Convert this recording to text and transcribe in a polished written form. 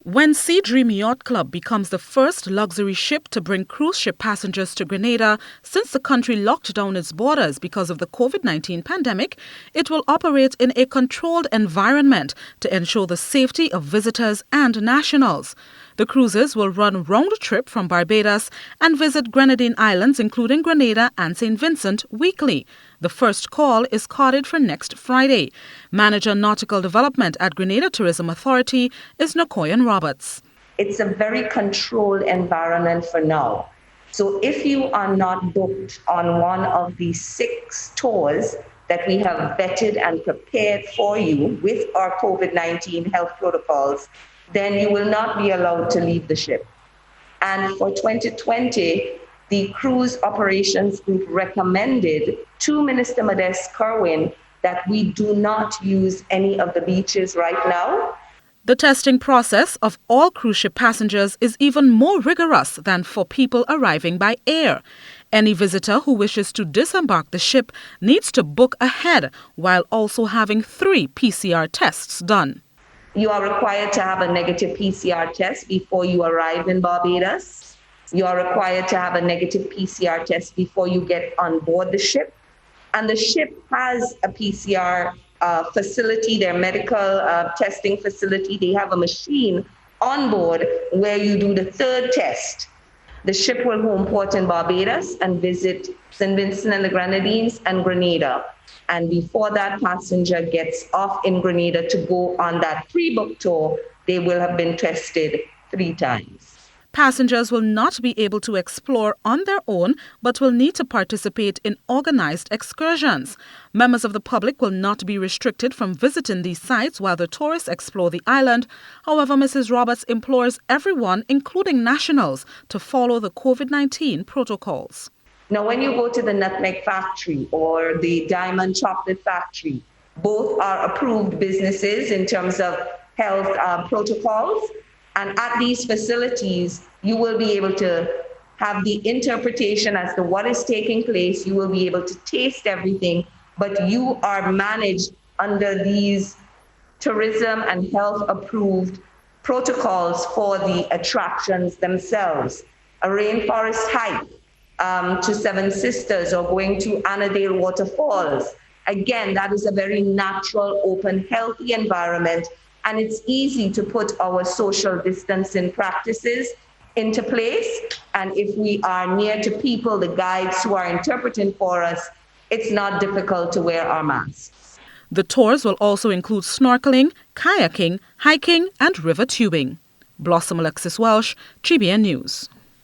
When Sea Dream Yacht Club becomes the first luxury ship to bring cruise ship passengers to Grenada since the country locked down its borders because of the COVID-19 pandemic, it will operate in a controlled environment to ensure the safety of visitors and nationals. The cruises will run round trip from Barbados and visit Grenadine islands including Grenada and St. Vincent weekly. The first call is carded for next Friday. Manager Nautical Development at Grenada Tourism Authority is Nakoyan Roberts. It's a very controlled environment for now. So if you are not booked on one of the 6 tours that we have vetted and prepared for you with our COVID-19 health protocols, then you will not be allowed to leave the ship. And for 2020, the Cruise Operations Group recommended to Minister Modeste Kerwin that we do not use any of the beaches right now. The testing process of all cruise ship passengers is even more rigorous than for people arriving by air. Any visitor who wishes to disembark the ship needs to book ahead while also having 3 PCR tests done. You are required to have a negative PCR test before you arrive in Barbados. You are required to have a negative PCR test before you get on board the ship. And the ship has a PCR facility, their medical testing facility. They have a machine on board where you do the 3rd test. The ship will home port in Barbados and visit St. Vincent and the Grenadines and Grenada. And before that passenger gets off in Grenada to go on that pre-book tour, they will have been tested 3 times. Passengers will not be able to explore on their own but will need to participate in organized excursions. Members of the public will not be restricted from visiting these sites while the tourists explore the island. However, Mrs. Roberts implores everyone, including nationals, to follow the COVID-19 protocols. Now, when you go to the Nutmeg Factory or the Diamond Chocolate Factory, both are approved businesses in terms of health protocols. And at these facilities, you will be able to have the interpretation as to what is taking place. You will be able to taste everything, but you are managed under these tourism and health approved protocols for the attractions themselves. A rainforest hike to Seven Sisters or going to Annadale Waterfalls. Again, that is a very natural, open, healthy environment. And it's easy to put our social distancing practices into place. And if we are near to people, the guides who are interpreting for us, it's not difficult to wear our masks. The tours will also include snorkeling, kayaking, hiking and river tubing. Blossom Alexis Welsh, GBN News.